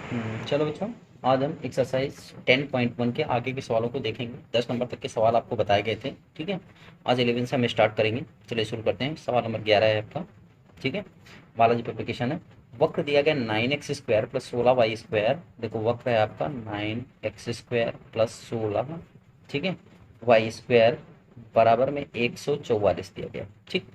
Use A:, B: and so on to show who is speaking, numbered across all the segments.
A: चलो बच्चों, आज हम एक्सरसाइज 10.1 के आगे के सवालों को देखेंगे। 10 नंबर तक के सवाल आपको बताए गए थे, ठीक है। आज 11 से हम स्टार्ट करेंगे। चलिए शुरू करते हैं। सवाल नंबर 11 है आपका, ठीक है। बालाजी पब्लिकेशन है। वक्र दिया गया 9x² प्लस 16y²। देखो वक्र है आपका 9x² प्लस 16, ठीक है, y² बराबर में 144 दिया गया, ठीक।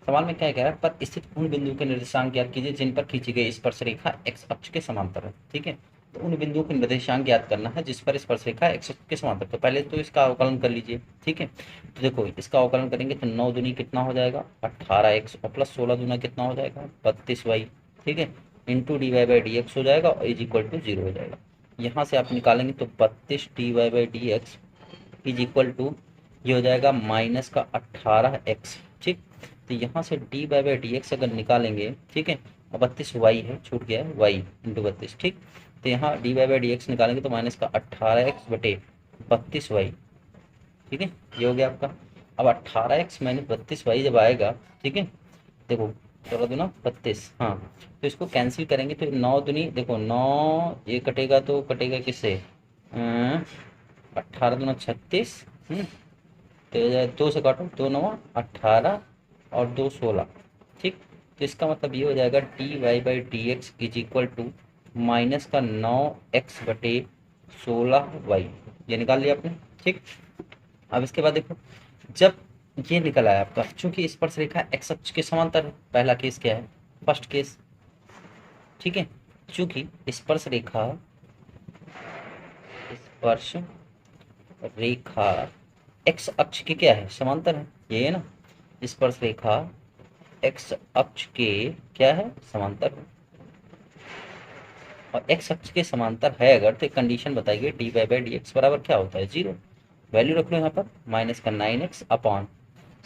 A: सवाल में क्या कह रहा है, पर स्थित उन बिंदु के निर्देशांक ज्ञात कीजिए जिन पर खींची गई स्पर्शरेखा एक्स अक्ष के समांतर है, ठीक है। तो उन बिंदुओं के निर्देशांक ज्ञात करना है जिस पर स्पर्शरेखा एक्स अक्ष के समांतर। तो पहले तो इसका अवकलन कर लीजिए, ठीक है। तो देखो इसका अवकलन करेंगे तो 9 दूनी कितना हो जाएगा 18x और प्लस 16 दूना कितना हो जाएगा 32y, ठीक है, into d y by d x हो जाएगा और इज इक्वल टू 0 हो जाएगा। यहाँ से आप निकालेंगे तो 32 dy/dx इज इक्वल टू ये हो जाएगा माइनस का 18x, ठीक। तो यहाँ से d y by d x अगर निकालेंगे, ठीक है, और 32y है, छूट गया है y इंटू 32, ठीक। तो यहाँ d y by d x निकालेंगे तो माइनस का 18x बटे 32y, ठीक है, ये हो गया आपका। अब 18x माइनस 32y जब आएगा, ठीक है, देखो 16 दूना 32, हाँ, तो इसको कैंसिल करेंगे तो 9 दूनी देखो 9, ये कटेगा तो कटेगा किससे 18 दूना 36, तो ये जाए 2 से काटो, 2 9 18 और 2 16, ठीक। तो इसका मतलब ये हो जाएगा d y by d x is equal to minus का 9x बटे 16y, ये निकाल लिया आपने, ठीक। अब इसके बाद देखो, जब ये निकल आया आपका, चूंकि स्पर्श रेखा एक्स अक्ष के समांतर है, पहला केस क्या है, फर्स्ट केस, ठीक है। चूंकि स्पर्श रेखा एक्स अक्ष के क्या है, समांतर है, ये है ना, स्पर्श रेखा एक्स अक्ष के क्या है, समांतर है। और एक्स अक्ष के समांतर है अगर, तो कंडीशन बताइए d y by d x बराबर क्या होता है 0। वैल्यू रख लो यहाँ पर माइनस का 9x upon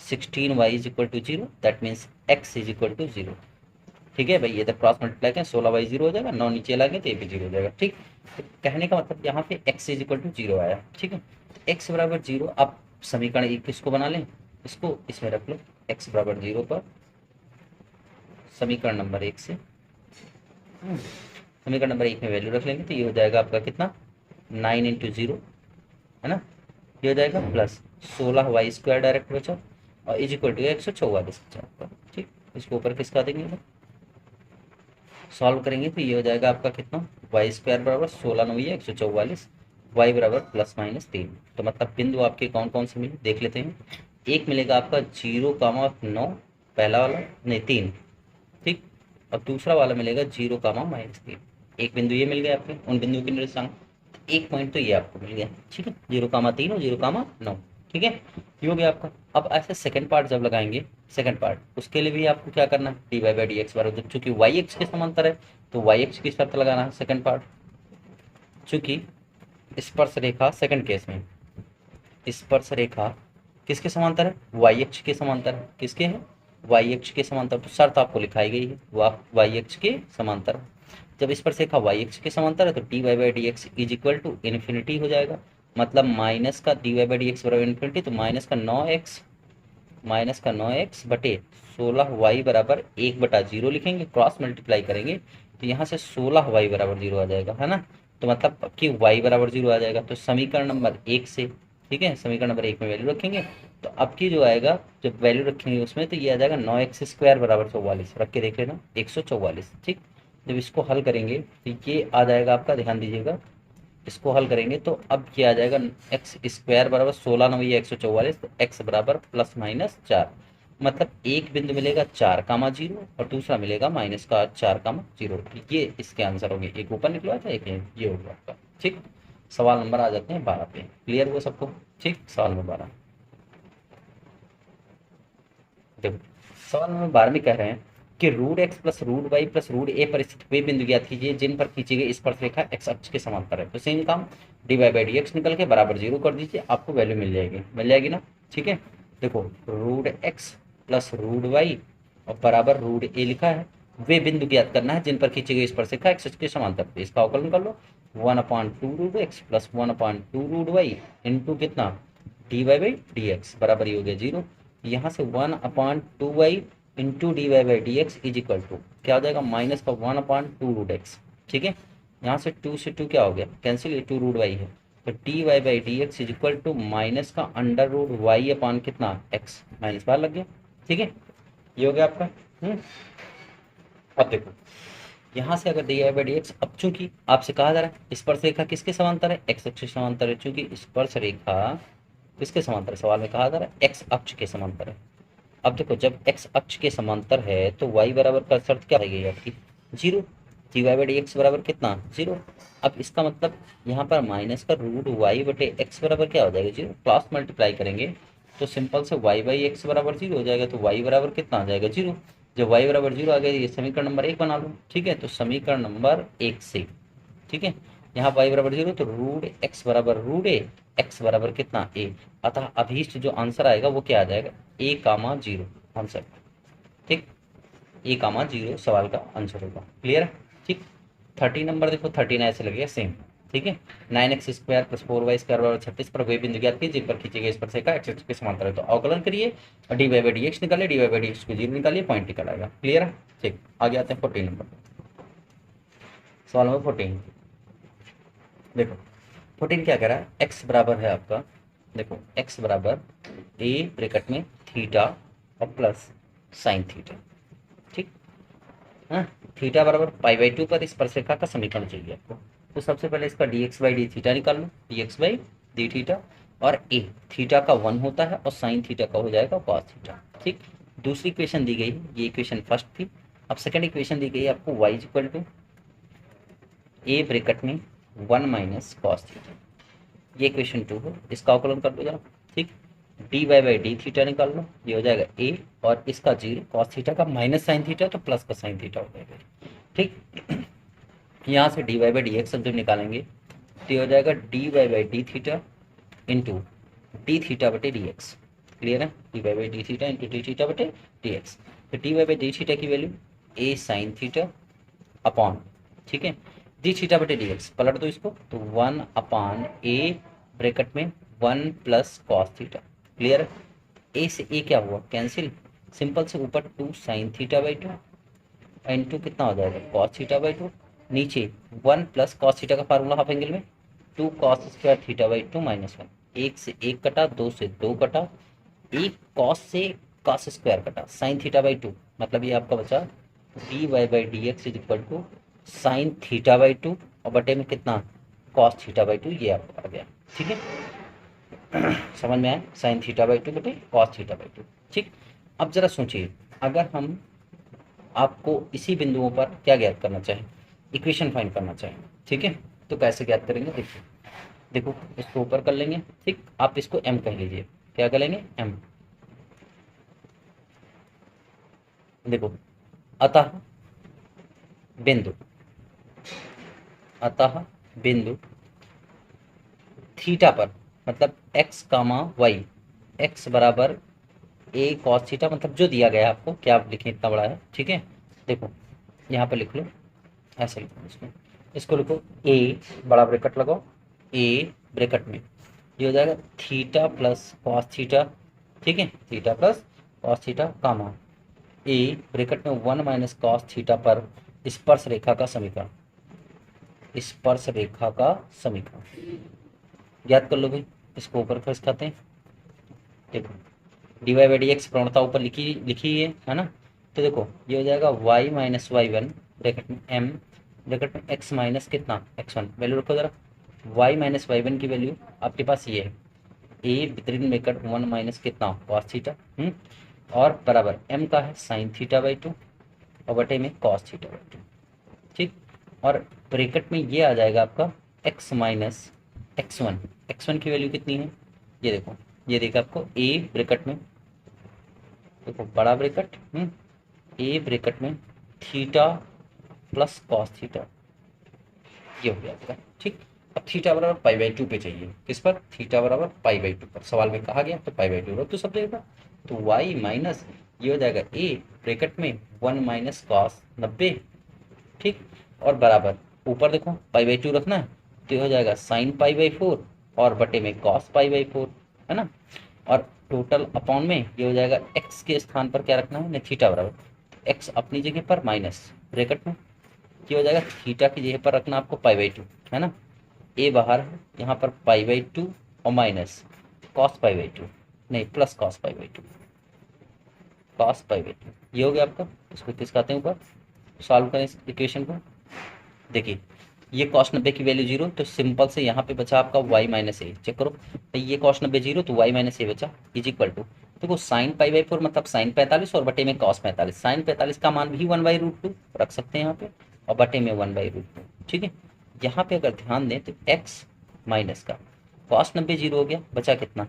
A: 16y is equal to 0, that means x is equal to 0, ठीक है भाई। ये इधर क्रॉस मल्टीप्लाई करें 16y 0 हो जाएगा, 9 नीचे लाएंगे तो ये भी 0 हो जाएगा, ठीक। तो कहने का मतलब यहाँ पे x इज इक्वल टू 0 आया, ठीक है। तो x बराबर 0, आप समीकरण एक किसको बना लें, इसको इसमें रख लो, x बराबर 0 पर समीकरण नंबर 1 से, समीकरण नंबर 1 में वैल्यू रख लेंगे तो ये हो जाएगा आपका कितना 9 इंटू 0, है ना, ये हो जाएगा प्लस 16y² डायरेक्ट बचा और इज इक्वल टू 144 बचा आपका, ठीक। इसको ऊपर किसका देंगे, सॉल्व करेंगे तो ये हो जाएगा आपका कितना y² बराबर 16 9 144, y बराबर ±3। तो मतलब बिंदु आपके कौन कौन से मिले देख लेते हैं। एक मिलेगा आपका 0,9, पहला वाला नहीं 3, ठीक। और दूसरा वाला मिलेगा 0,-3। एक बिंदु ये मिल गया आपके उन बिंदुओं के निर्देशांक, एक पॉइंट तो ये आपको मिल गया, ठीक है, 0,3 और 0,9, ठीक है, ये हो गया आपका। अब ऐसे सेकंड पार्ट जब लगाएंगे, सेकंड पार्ट उसके लिए भी आपको क्या करना है, d y by d x बराबर, चूंकि वाई एक्स के समांतर है तो वाई एक्स की शर्त लगाना है सेकंड पार्ट। चूंकि स्पर्श रेखा सेकंड केस में स्पर्श रेखा किसके समांतर है, वाई एक्स के समांतर है, किसके है, वाई एक्स के समांतर। तो शर्त आपको लिखाई गई है वह वाई एक्स के समांतर है। जब स्पर्श रेखा वाई एक्स के समांतर है तो d y by d x is equal to infinity हो जाएगा, मतलब माइनस का d y by d x बराबर इन्फिनिटी, तो माइनस का 9x बटे 16y बराबर 1/0 लिखेंगे, क्रॉस मल्टीप्लाई करेंगे तो यहाँ से 16y बराबर 0 आ जाएगा, है ना। तो मतलब कि y बराबर 0 आ जाएगा। तो समीकरण नंबर 1 से, ठीक है, समीकरण नंबर 1 में वैल्यू रखेंगे तो अब की जो आएगा, जब वैल्यू रखेंगे उसमें तो ये आ जाएगा 9x² बराबर 44, रख के देख लेना 144, ठीक। जब इसको हल करेंगे तो ये आ जाएगा आपका, ध्यान दीजिएगा, इसको हल करेंगे तो अब क्या आ जाएगा, x² बराबर 16 9 144, तो x बराबर ±4, मतलब एक बिंदु मिलेगा 4,0 और दूसरा मिलेगा -4,0। ये इसके आंसर होंगे, एक ऊपर निकला था एक ये होगा आपका, ठीक। सवाल नंबर आ जाते हैं 12 पे, क्लियर हुआ सबको, ठीक। सवाल नंबर 12 देखो, सवाल नंबर 12 में कह रहे हैं कि √x plus √y plus √a पर स्थित वे बिंदु ज्ञात कीजिए जिन पर खींची गई स्पर्शरेखा एक्स अक्ष के समांतर है। तो सेम काम d y by d x निकल के बराबर 0 कर दीजिए, आपको वैल्यू मिल जाएगी ना, ठीक है। देखो √x प्लस √y और बराबर √a लिखा है, वे बिंदु ज्ञात करना है जिन पर खींची गई स्पर्शरेखा एक्स अक्ष के समांतर है। इसका अवकलन कर लो 1/2 √x प्लस 1/2 √y इंटू कितना d y by d x बराबर ही हो गया 0। यहाँ से 1/2y into d y by d x is equal to क्या हो जाएगा, -1/2 √x, ठीक है। यहाँ से 2 से 2 क्या हो गया, कैंसिल, ये 2 रूट वाई है, तो d y by d x is equal to minus का अंडर रूट वाई अपान कितना, एक्स, माइनस बाहर लग गया। ठीक है, ये हो गया आपका। अब देखो यहाँ से अगर d y by d x, अब चूंकि आपसे कहा जा रहा है स्पर्श रेखा किसके समांतर है, एक्स अक्ष के समांतर है, चूंकि स्पर्श रेखा किसके समांतर है, सवाल में कहा जा रहा है एक्स अक्ष के समांतर है। अब देखो जब एक्स अक्ष के समांतर है तो वाई बराबर का शर्त क्या रहेगी आपकी, zero, d y by d x बराबर कितना, जीरो। अब इसका मतलब यहाँ पर माइनस का रूट वाई बटे एक्स बराबर क्या हो जाएगा, जीरो, क्रॉस मल्टीप्लाई करेंगे तो सिंपल से वाई बाई एक्स बराबर जीरो हो जाएगा, तो वाई बराबर कितना आ जाएगा, जीरो। जब वाई बराबर जीरो आ गया ये समीकरण नंबर 1 बना लो। ठीक है, तो समीकरण नंबर 1 से, ठीक है, यहाँ वाई बराबर जीरो तो रूट एक्स बराबर रूट ए, एक्स बराबर कितना, ए, अतः अभीष्ट जो आंसर आएगा वो क्या आ जाएगा, ए कामा जीरो आंसर। ठीक, ए कामा जीरो सवाल का आंसर होगा। क्लियर है। ठीक, 30 नंबर देखो, 13 ऐसे लगेगा सेम। ठीक है, 9x square plus 4y square बराबर 36 पर वे बिंदु ज्ञात कीजिए, पर खींचिएगा इस पर से का एक्स के समांतर है, तो अवकलन करिए और d y by d x निकालिए, d y by d x को जीरो निकालिए, पॉइंट निकल आएगा। क्लियर है। ठीक, आगे आते हैं 14 नंबर, सवाल नंबर 14। देखो 14 क्या कह रहा है, x बराबर है आपका, देखो x बराबर ए ब्रैकेट में थीटा और प्लस साइन थीटा। ठीक, हाँ, थीटा बराबर पाई बाई 2 पर इस स्पर्शरेखा का समीकरण चाहिए आपको, तो सबसे पहले इसका d x by d theta निकाल लो, d x by d theta, और ए थीटा का 1 होता है और साइन थीटा का हो जाएगा कॉस थीटा। ठीक, दूसरी इक्वेशन दी गई, ये इक्वेशन फर्स्ट थी। अब सेकंड इक्वेशन दी गई आपको y equal to a bracket में 1 माइनस कॉस थीटा, ये इक्वेशन 2 है, इसका अवकलन कर दो जरा। ठीक, d y by d theta निकाल लो, ये हो जाएगा ए, और इसका जीरो, कॉस थीटा का माइनस साइन थीटा तो प्लस का साइन थीटा हो जाएगा। ठीक, यहाँ से d y by d x जब निकालेंगे तो ये हो जाएगा d y by d theta into d theta बटे डी एक्स। क्लियर है, d y by d theta into d theta बटे डी एक्स, तो d y by d theta की value a sine theta upon, ठीक है, d theta बटे d x, पलट दो इसको तो 1 अपान ए ब्रैकेट में 1 प्लस कॉस थीटा। क्लियर है, ए से ए क्या हुआ, कैंसिल, सिंपल से ऊपर 2 साइन थीटा बाई 2 इंटू कितना हो जाएगा कॉस थीटा बाई 2, नीचे 1 प्लस कॉस थीटा का फार्मूला हाफ एंगल में 2 cos square theta by 2 minus 1, 1 से 1 कटा, 2 से 2 कटा, 1 कॉस से कॉस स्क्वायर कटा, साइन थीटा बाई 2, मतलब ये आपका बचा d y by d x is equal to sine theta by 2 और बटे में कितना कॉस थीटा बाई 2, ये आपका आ गया। ठीक है, समझ में आया, साइन थीटा बाई 2 बटे कॉस थीटा बाई 2। ठीक, अब जरा सोचिए, अगर हम आपको इसी बिंदुओं पर क्या ज्ञात करना चाहें, इक्वेशन फाइंड करना चाहें, ठीक है, तो कैसे ज्ञात करेंगे, देखिए, देखो इसको ऊपर कर लेंगे। ठीक, आप इसको m कह लीजिए, क्या कर लेंगे, m। देखो अतः बिंदु, अतः बिंदु थीटा पर, मतलब x कामा वाई, एक्स बराबर ए कॉस थीटा, मतलब जो दिया गया है आपको, क्या आप लिखें इतना बड़ा है। ठीक है, देखो यहाँ पर लिख लो, ऐसे लिखो इसको लिखो ए, बड़ा ब्रैकेट लगाओ, ए ब्रैकेट में ये हो जाएगा थीटा प्लस कॉस थीटा। ठीक है, थीटा प्लस कॉस थीटा कामा ए ब्रैकेट में 1 माइनस कॉस थीटा पर स्पर्श रेखा का समीकरण, स्पर्श रेखा का समीकरण याद कर लो भाई, इसको ऊपर खर्च खाते हैं। देखो d y by d x प्रवणता ऊपर लिखी है ना, तो देखो ये हो जाएगा y minus y one bracket में m ब्रैकेट में x माइनस कितना x1, वैल्यू रखो जरा, y माइनस वाई वन की वैल्यू आपके पास ये है a बिटवीन ब्रैकेट 1 माइनस कितना कॉस थीटा, और बराबर m का है साइन थीटा बाई 2 और बटे में कॉस थीटा बाई 2। ठीक, और ब्रैकेट में ये आ जाएगा आपका x माइनस x1 की वैल्यू कितनी है, ये देखो, ये देखा आपको a ब्रैकेट में, देखो बड़ा ब्रैकेट ए ब्रैकेट में थीटा प्लस कॉस थीटा, ये हो गया आपका। ठीक, अब थीटा बराबर पाई बाई 2 पे चाहिए, किस पर, थीटा बराबर पाई बाई 2 पर, सवाल में कहा गया तो पाई बाई 2 रख दो सब जगह, तो y माइनस ये हो जाएगा a ब्रैकेट में 1 माइनस कॉस 90। ठीक, और बराबर ऊपर देखो पाई बाई 2 रखना है तो ये हो जाएगा साइन पाई बाई 4 और बटे में कॉस पाई बाई 4, है ना, और टोटल अपॉन में ये हो जाएगा x के स्थान पर क्या रखना है, थीटा बराबर x अपनी जगह पर माइनस ब्रैकेट में ये हो जाएगा थीटा की जगह पर रखना आपको पाई/2, है ना। ए बाहर है, यहाँ पर पाई/2 और माइनस कॉस पाई/2, नहीं प्लस कॉस पाई/2, कॉस पाई/2। ये हो गया आपका। इसको किस कहते हैं ऊपर, सॉल्व करें इस इक्वेशन को। देखिए ये कॉस 90 की वैल्यू 0, तो सिंपल से यहाँ पे बचा आपका y-a। चेक करो, तो ये कॉस 90 0, तो y-a बचा इज इक्वल टू, देखो साइन पाई/4 मतलब साइन 45 और बटे में कॉस 45। साइन 45 का मान भी 1/√2 रख सकते हैं यहाँ पे, और बटे में 1/√2। ठीक है, यहाँ पे अगर ध्यान दें तो x माइनस का कॉस 90 0 हो गया, बचा कितना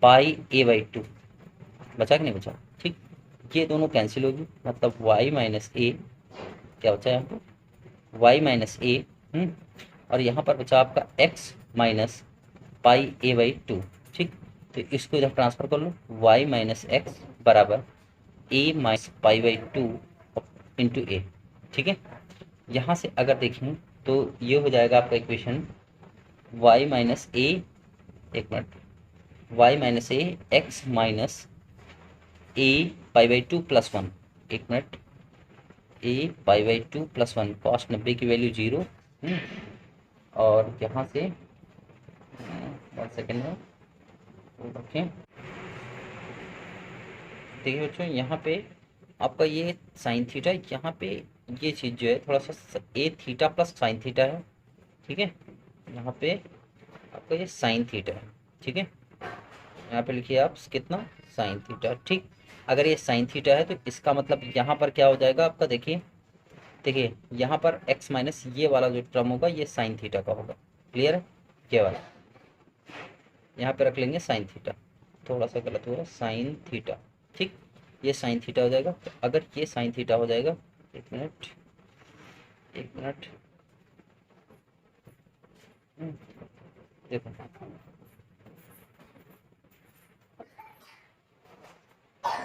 A: πa/2, बचा कि नहीं बचा। ठीक, ये दोनों कैंसिल होगी, मतलब y-a क्या बचा यहाँ पे y-a, और यहाँ पर बचा आपका x माइनस πa/2। ठीक, तो इसको इधर ट्रांसफर कर लो, y-x बराबर a माइनस π/2 इंटू ए। ठीक है, यहाँ से अगर देखें तो ये हो जाएगा आपका इक्वेशन y-a, एक minute, y-a x minus a π/2 plus 1, एक मिनट, a π/2 प्लस 1, कॉस 90 की वैल्यू 0, और यहाँ से 1 सेकेंड में रखें। देखिए बच्चों, यहाँ पे आपका ये साइन थीटा, यहाँ पे ये चीज़ जो है थोड़ा सा ए थीटा प्लस साइन थीटा है। ठीक है, यहाँ पे आपका ये साइन थीटा है। ठीक है, यहाँ पे लिखिए आप कितना साइन थीटा। ठीक, अगर ये साइन थीटा है तो इसका मतलब यहाँ पर क्या हो जाएगा आपका, देखिए देखिए यहाँ पर x माइनस ये वाला जो टर्म होगा ये साइन थीटा का होगा। क्लियर है, ये वाला यहाँ पे रख लेंगे साइन थीटा, थोड़ा सा गलत हो रहा है, साइन थीटा। ठीक, ये साइन थीटा हो जाएगा। तो अगर ये साइन थीटा हो जाएगा, एक मिनट एक मिनट, देखो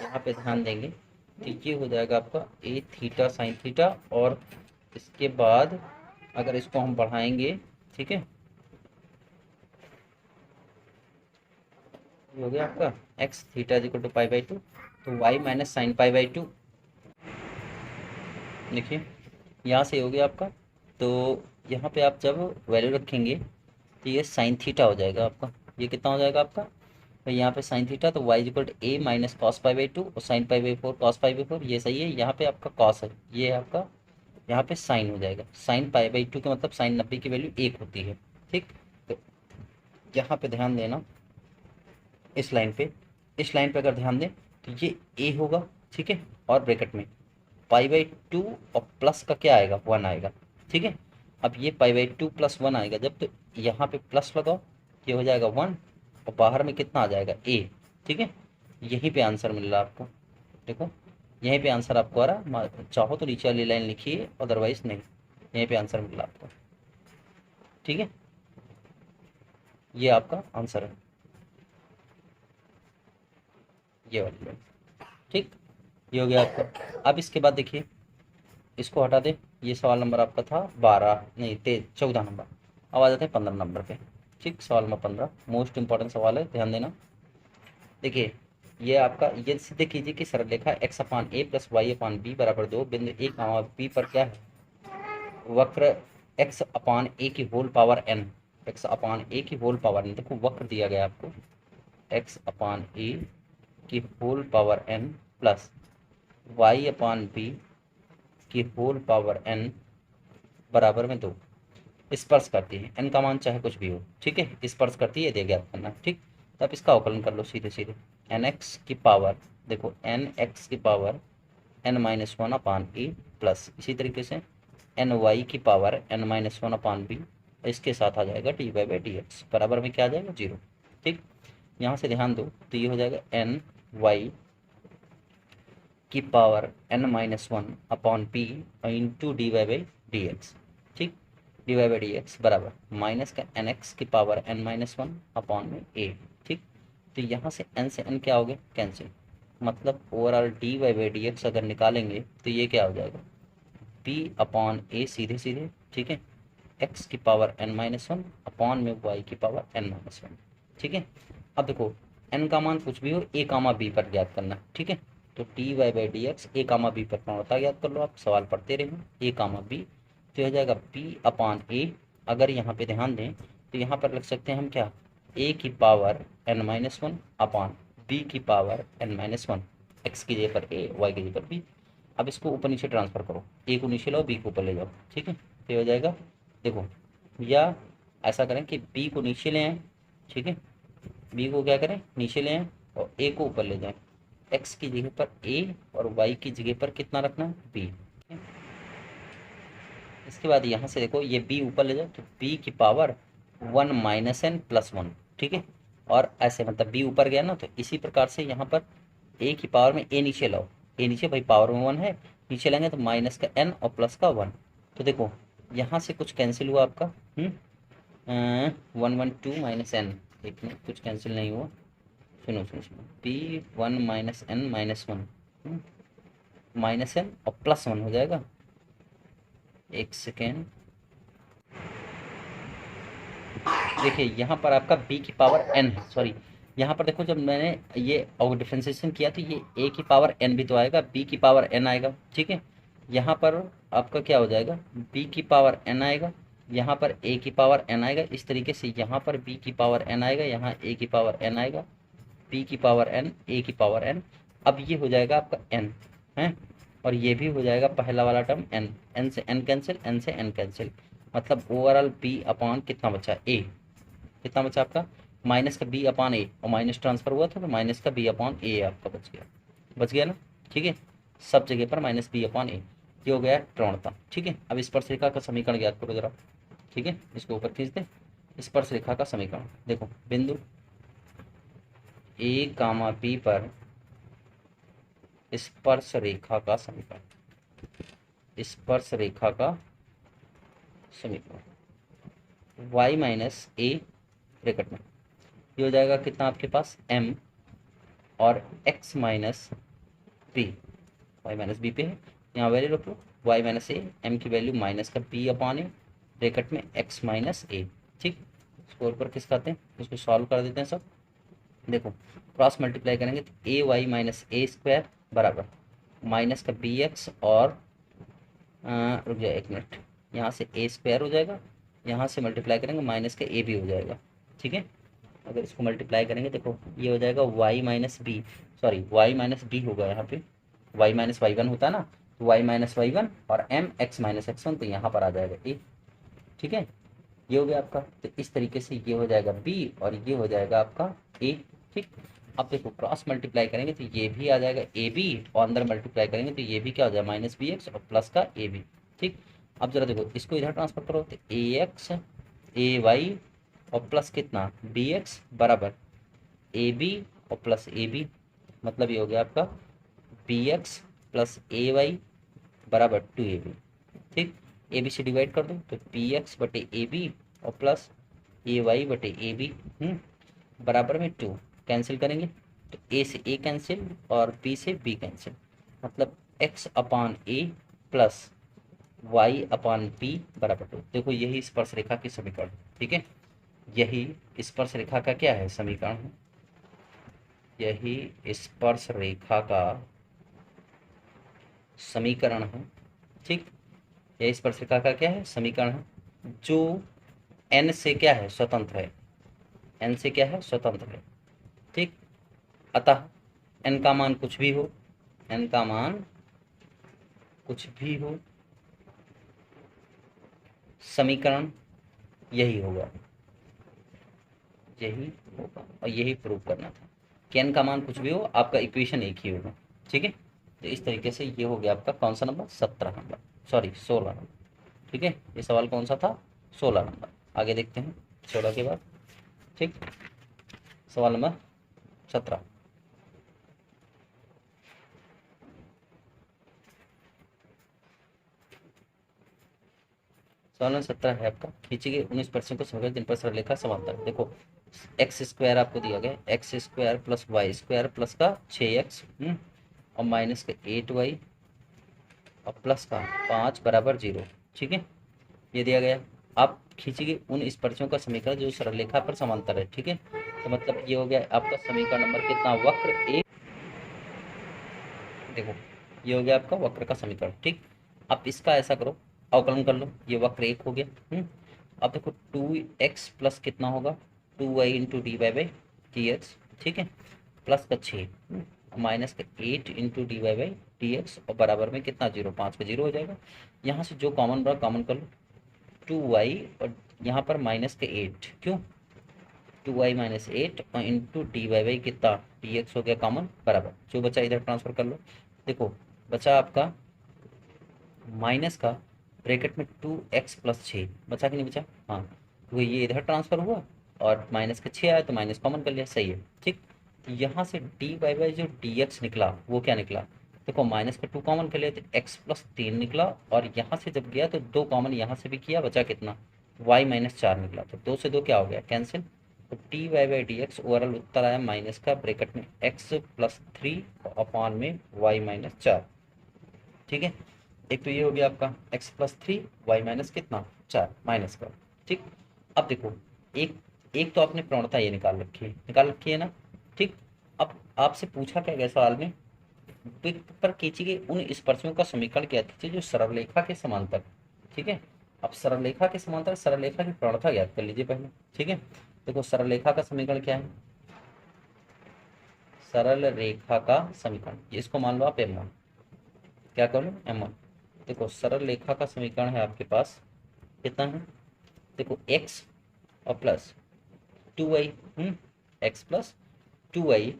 A: यहाँ पे ध्यान देंगे तो ये हो जाएगा आपका ए थीटा साइन थीटा, और इसके बाद अगर इसको हम बढ़ाएंगे, ठीक है, हो गया आपका x थीटा इक्वल टू π/2, तो y माइनस साइन π/2। देखिए यहाँ से हो गया आपका, तो यहाँ पे आप जब वैल्यू रखेंगे तो ये साइन थीटा हो जाएगा आपका। ये कितना हो जाएगा आपका, तो यहाँ पे साइन थीटा, तो y equal to a minus cos π/2 और साइन π/4 कॉस π/4, ये सही है। यहाँ पे आपका कॉस है, ये आपका यहाँ पे साइन हो जाएगा। साइन π/2 का मतलब साइन 90 की वैल्यू 1 होती है। ठीक, तो यहाँ पे ध्यान देना, इस लाइन पे, इस लाइन पे अगर ध्यान दें तो ये a होगा। ठीक है, और ब्रैकेट में π/2 और प्लस का क्या आएगा, 1 आएगा। ठीक है, अब ये π/2 प्लस 1 आएगा जब, तो यहाँ पे प्लस लगाओ, ये हो जाएगा 1, और बाहर में कितना आ जाएगा a। ठीक है, यहीं पे आंसर मिल रहा है आपको, देखो यहीं पे आंसर आपको आ रहा, चाहो तो नीचे वाली लाइन लिखिए, अदरवाइज नहीं, यहीं पे आंसर मिल रहा आपको। ठीक है, ये आपका आंसर है, ये वाली लाइन। ठीक, ये हो गया आपका। अब इसके बाद देखिए, इसको हटा दे, ये सवाल नंबर आपका था 12, नहीं 14 नंबर। अब आ जाते हैं 15 नंबर पे। ठीक, सवाल नंबर 15 मोस्ट इंपॉर्टेंट सवाल है, ध्यान देना। देखिए ये आपका, ये सीधे कीजिए कि सरल रेखा x/a प्लस y/b बराबर 2 बिंदु a कॉमा b पर क्या है, वक्र x/a की होल पावर n, x/a की होल पावर n, देखो वक्र दिया गया आपको x/a की whole power n plus y/b की होल पावर n बराबर में 2 स्पर्श करती है। n का मान चाहे कुछ भी हो, ठीक है, स्पर्श करती है, ये दे ज्ञात करना। ठीक, तो अब इसका अवकलन कर लो सीधे सीधे, nx की पावर, देखो nx की पावर n-1/a प्लस इसी तरीके से ny की पावर n-1/b, इसके साथ आ जाएगा dy/dx बराबर में क्या आ जाएगा 0। ठीक, यहाँ से ध्यान दो तो ये हो जाएगा ny की पावर n-1/p इंटू dy/dx। ठीक, dy/dx बराबर माइनस का nx की पावर n-1/a। ठीक, तो यहाँ से n क्या हो गया, कैंसिल, मतलब ओवरऑल dy/dx अगर निकालेंगे तो ये क्या हो जाएगा p/a सीधे सीधे। ठीक है, x की पावर n-1 अपॉन में y की पावर n-1। ठीक है, अब देखो n का मान कुछ भी हो, a कामा b पर ज्ञात करना। ठीक है, तो dy/dx a कामा b पर प्रवणता ज्ञात कर लो, आप सवाल पढ़ते रहिए, a कामा b तो हो जाएगा बी अपान ए। अगर यहाँ पे ध्यान दें तो यहाँ पर लिख सकते हैं हम क्या, ए की power n minus one upon b की power n minus one, x की जगह पर ए, वाई की जगह पर बी। अब इसको ऊपर नीचे ट्रांसफर करो, ए को नीचे लाओ, बी को ऊपर ले जाओ, ठीक है। तो ये हो जाएगा, देखो, या ऐसा करें कि बी को नीचे ले आएँ, ठीक है, बी को क्या करें, नीचे ले आएँ और ए को ऊपर ले जाएं। एक्स की जगह पर ए और वाई की जगह पर कितना रखना है, बी। इसके बाद यहाँ से देखो ये बी ऊपर ले जाओ तो बी की power one minus n plus one, ठीक है। और ऐसे मतलब बी ऊपर गया ना, तो इसी प्रकार से यहाँ पर ए की पावर में ए नीचे लाओ, ए नीचे भाई पावर में वन है, नीचे लेंगे तो माइनस का एन और प्लस का वन। तो देखो यहाँ से कुछ कैंसिल हुआ आपका, one one two minus n, एक मिनट, कुछ कैंसिल नहीं हुआ, सुनो सुनो सुनो, p one minus n minus one, minus n और प्लस वन हो जाएगा। एक सेकेंड, देखिए यहाँ पर आपका b की पावर n है, सॉरी यहाँ पर देखो जब मैंने ये और डिफ्रेंसिएशन किया तो ये a की पावर n भी तो आएगा, b की पावर n आएगा, ठीक है। यहाँ पर आपका क्या हो जाएगा, b की पावर n आएगा, यहाँ पर a की पावर n आएगा, इस तरीके से यहाँ पर b की पावर n आएगा, यहाँ a की पावर n आएगा, b की पावर n, a की पावर n। अब ये हो जाएगा आपका n है, और ये भी हो जाएगा पहला वाला टर्म n, n से n कैंसिल, n से n कैंसिल, मतलब ओवरऑल b अपॉन कितना बचा, a, कितना बचा आपका माइनस का b अपॉन a, और माइनस ट्रांसफर हुआ था तो माइनस का b अपॉन a आपका बच गया ना, ठीक है। सब जगह पर माइनस b अपॉन a, ये हो गया त्रिकोणता, ठीक है। अब स्पर्शरेखा का समीकरण ज्ञात करो जरा, ठीक है, इसको ऊपर खींच दे। स्पर्शरेखा का समीकरण देखो, बिंदु a कामा b पर स्पर्श रेखा का समीकरण, स्पर्श रेखा का समीकरण y माइनस ए ब्रैकेट में, ये हो जाएगा कितना आपके पास m और x minus b, y minus b पे है, यहाँ वैल्यू रख लो, y माइनस ए, m की वैल्यू माइनस का b अपॉन ए ब्रैकेट में x माइनस ए, ठीक। इसको ऊपर किस करते हैं, इसको सॉल्व कर देते हैं सब। देखो क्रॉस मल्टीप्लाई करेंगे तो ए वाई माइनस ए स्क्वायर बराबर माइनस का बी एक्स और रुक जाए एक मिनट, यहाँ से ए स्क्वायर हो जाएगा, यहाँ से मल्टीप्लाई करेंगे माइनस का ए भी हो जाएगा, ठीक है। अगर इसको मल्टीप्लाई करेंगे देखो ये हो जाएगा y minus b, sorry y minus d होगा, यहाँ पे वाई माइनस वाई वन होता है ना, तो वाई माइनस वाई वन और m x minus x one, तो यहाँ पर आ जाएगा ए, ठीक है। ये हो गया आपका, तो इस तरीके से ये हो जाएगा बी और ये हो जाएगा आपका ए, ठीक। अब देखो क्रॉस मल्टीप्लाई करेंगे तो ये भी आ जाएगा ए बी, और अंदर मल्टीप्लाई करेंगे तो ये भी क्या हो जाएगा माइनस बी एक्स और प्लस का ए बी, ठीक। अब जरा देखो इसको इधर ट्रांसफर करो तो ए एक्स ए वाई और प्लस कितना बी एक्स बराबर ए बी और प्लस ए बी, मतलब ये हो गया आपका b x plus a y बराबर टू ए बी, ठीक। ए बी से डिवाइड कर दो तो पी एक्स बटे ए बी और प्लस ए वाई बटे ए बी बराबर में टू, कैंसिल करेंगे तो ए से ए कैंसिल और बी से बी कैंसिल, मतलब एक्स अपान ए प्लस वाई अपान बी बराबर टू। देखो यही स्पर्श रेखा की समीकरण, ठीक है, यही स्पर्श रेखा का क्या है समीकरण है, यही स्पर्श रेखा का समीकरण है, ठीक। यह स्पर्शिका का क्या है समीकरण है, जो n से क्या है स्वतंत्र है, n से क्या है स्वतंत्र है, ठीक। अतः n का मान कुछ भी हो, n का मान कुछ भी हो, समीकरण यही होगा, यही होगा, और यही प्रूव करना था कि n का मान कुछ भी हो, आपका इक्वेशन एक ही होगा, ठीक है। तो इस तरीके से ये हो गया आपका कौन सा नंबर, 17 नंबर, सॉरी 16 नंबर, ठीक है। ये सवाल कौन सा था, 16 नंबर। आगे देखते हैं 16 के बाद, ठीक। सवाल नंबर 17, सवाल नंबर 17 है आपका, खींची गई 19% को समझ जिन पर सरलेखा समांतर। देखो एक्स स्क्वायर आपको दिया गया, x square plus y square plus का 6x और माइनस का 8y और प्लस का 5 बराबर 0, ठीक है, ये दिया गया। आप खींचिए उन स्पर्शों का समीकरण जो सरलरेखा पर समांतर है, ठीक है। तो मतलब ये हो गया आपका समीकरण नंबर कितना, वक्र एक, देखो ये हो गया आपका वक्र का समीकरण, ठीक। अब इसका ऐसा करो अवकलन कर लो, ये वक्र एक हो गया। अब देखो 2x प्लस कितना होगा, 2y into d y by d x, ठीक है, प्लस का 6 माइनस का 8 into d y by d x, और बराबर में कितना, 0, 5 का 0 हो जाएगा। यहाँ से जो कॉमन रहा कॉमन कर लो, 2y और यहाँ पर माइनस का 8, क्यों, 2y माइनस 8 और इंटू डी वाई बाई कितना, डी एक्स हो गया कॉमन, बराबर जो बचा इधर ट्रांसफर कर लो। देखो बचा आपका माइनस का ब्रैकेट में 2x प्लस 6 बचा कि नहीं बचा, हाँ, तो ये इधर ट्रांसफर हुआ और माइनस का 6 आया तो माइनस कॉमन कर लिया, सही है, ठीक। तो यहाँ से डी वाई बाई जो डी एक्स निकला वो क्या निकला, देखो माइनस का 2 कॉमन कर लिया तो x प्लस 3 निकला, और यहाँ से जब गया तो 2 कॉमन यहाँ से भी किया, बचा कितना, y माइनस 4 निकला, तो 2 से 2 क्या हो गया, कैंसिल। तो d y by d x overall उत्तर आया माइनस का ब्रैकेट में x प्लस 3 अपॉन में y माइनस 4, ठीक है। एक तो ये हो गया आपका x प्लस 3 वाई माइनस कितना 4 माइनस का, ठीक। अब देखो एक एक तो आपने प्रवणता ये निकाल रखी है ना, ठीक। अब आपसे पूछा क्या गया सवाल में, पर खींची गई उन स्पर्शियों का समीकरण क्या कीजिए जो सरल रेखा के समांतर, ठीक है। अब सरल रेखा के समांतर सरल रेखा की प्रवणता याद कर लीजिए पहले, ठीक है। देखो सरल रेखा का समीकरण क्या है, सरल रेखा का समीकरण, इसको मान लो आप m1, क्या कर लो m1। देखो सरल रेखा का समीकरण है आपके पास कितना है, देखो x और plus 2y, x plus 2y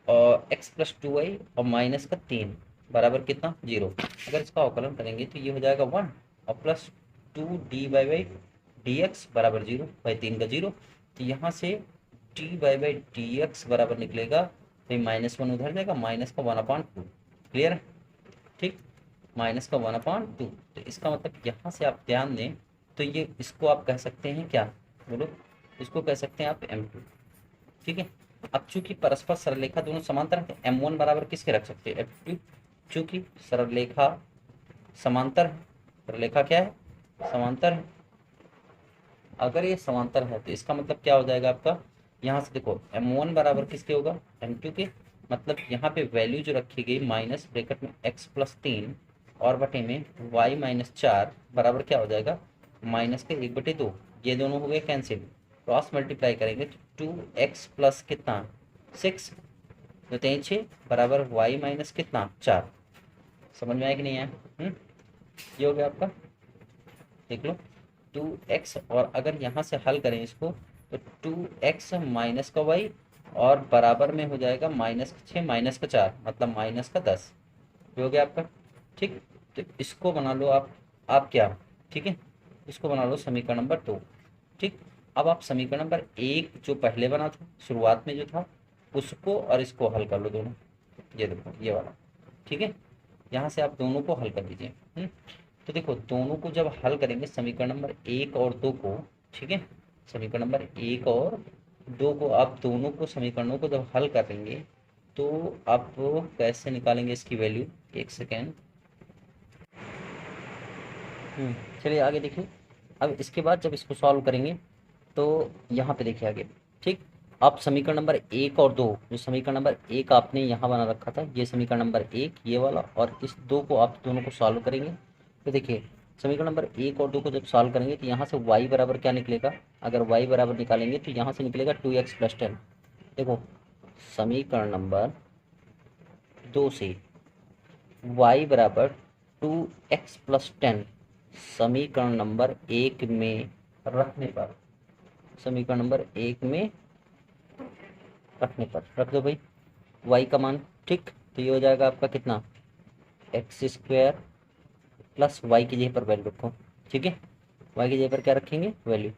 A: और x प्लस 2y और माइनस का 3 बराबर कितना 0। अगर इसका अवकलन करेंगे तो ये हो जाएगा 1 और plus 2 d y by d x बराबर 0, भाई 3 का 0, तो यहाँ से d y by d x बराबर निकलेगा, भाई -1 उधर जाएगा, माइनस का 1/2, क्लियर है, ठीक, माइनस का 1/2। तो इसका मतलब यहाँ से आप ध्यान दें तो ये इसको आप कह सकते हैं क्या, बोलो, इसको कह सकते हैं आप m2, ठीक है। अब चूंकि परस्पर सरलरेखा दोनों समांतर है, m1 बराबर किसके रख सकते हैं f2, चूंकि सरलरेखा समांतर है, सरलरेखा क्या है, समांतर है, अगर ये समांतर है तो इसका मतलब क्या हो जाएगा आपका, यहाँ से देखो m1 बराबर किसके होगा, m2 के, मतलब यहाँ पे वैल्यू जो रखी गई माइनस ब्रैकेट में x प्लस 3 और बटे में y माइनस 4 बराबर क्या हो जाएगा, माइनस के 1/2, ये दोनों हो गए कैंसिल, क्रॉस मल्टीप्लाई करेंगे तो 2x प्लस कितना 6, तो 3 बराबर y माइनस कितना 4, समझ में आया कि नहीं आया, ये हो गया आपका, देख लो 2x, और अगर यहाँ से हल करें इसको तो 2x माइनस का y और बराबर में हो जाएगा माइनस का 6 माइनस का 4 मतलब माइनस का 10, ये हो गया आपका, ठीक। तो इसको बना लो आप क्या, ठीक है, इसको बना लो समीकरण नंबर 2, ठीक। अब आप समीकरण नंबर 1 जो पहले बना था शुरुआत में जो था उसको और इसको हल कर लो दोनों, ये देखो ये वाला, ठीक है, यहाँ से आप दोनों को हल कर दीजिए। तो देखो दोनों को जब हल करेंगे समीकरण नंबर 1 और 2 को, ठीक है, समीकरण नंबर 1 और 2 को आप दोनों को समीकरणों को जब हल करेंगे तो आप कैसे निकालेंगे इसकी वैल्यू, एक सेकेंड, चलिए आगे देखिए। अब इसके बाद जब इसको सॉल्व करेंगे तो यहाँ पे देखिए आगे, ठीक। आप समीकरण नंबर 1 और 2, जो समीकरण नंबर 1 आपने यहाँ बना रखा था, ये समीकरण नंबर 1 ये वाला, और इस 2 को आप दोनों को सॉल्व करेंगे तो देखिए समीकरण नंबर 1 और 2 को जब सॉल्व करेंगे तो यहाँ से y बराबर क्या निकलेगा, अगर y बराबर निकालेंगे तो यहाँ से निकलेगा 2x प्लस 10। देखो समीकरण नंबर 2 से y बराबर 2x प्लस 10 समीकरण नंबर 1 में रखने पर, समीकरण नंबर 1 में रखने पर रख दो भाई y का मान, ठीक। तो ये हो जाएगा आपका कितना, एक्स स्क्वायर प्लस वाई की जगह पर वैल्यू रखो, ठीक है, y की जगह पर क्या रखेंगे वैल्यू,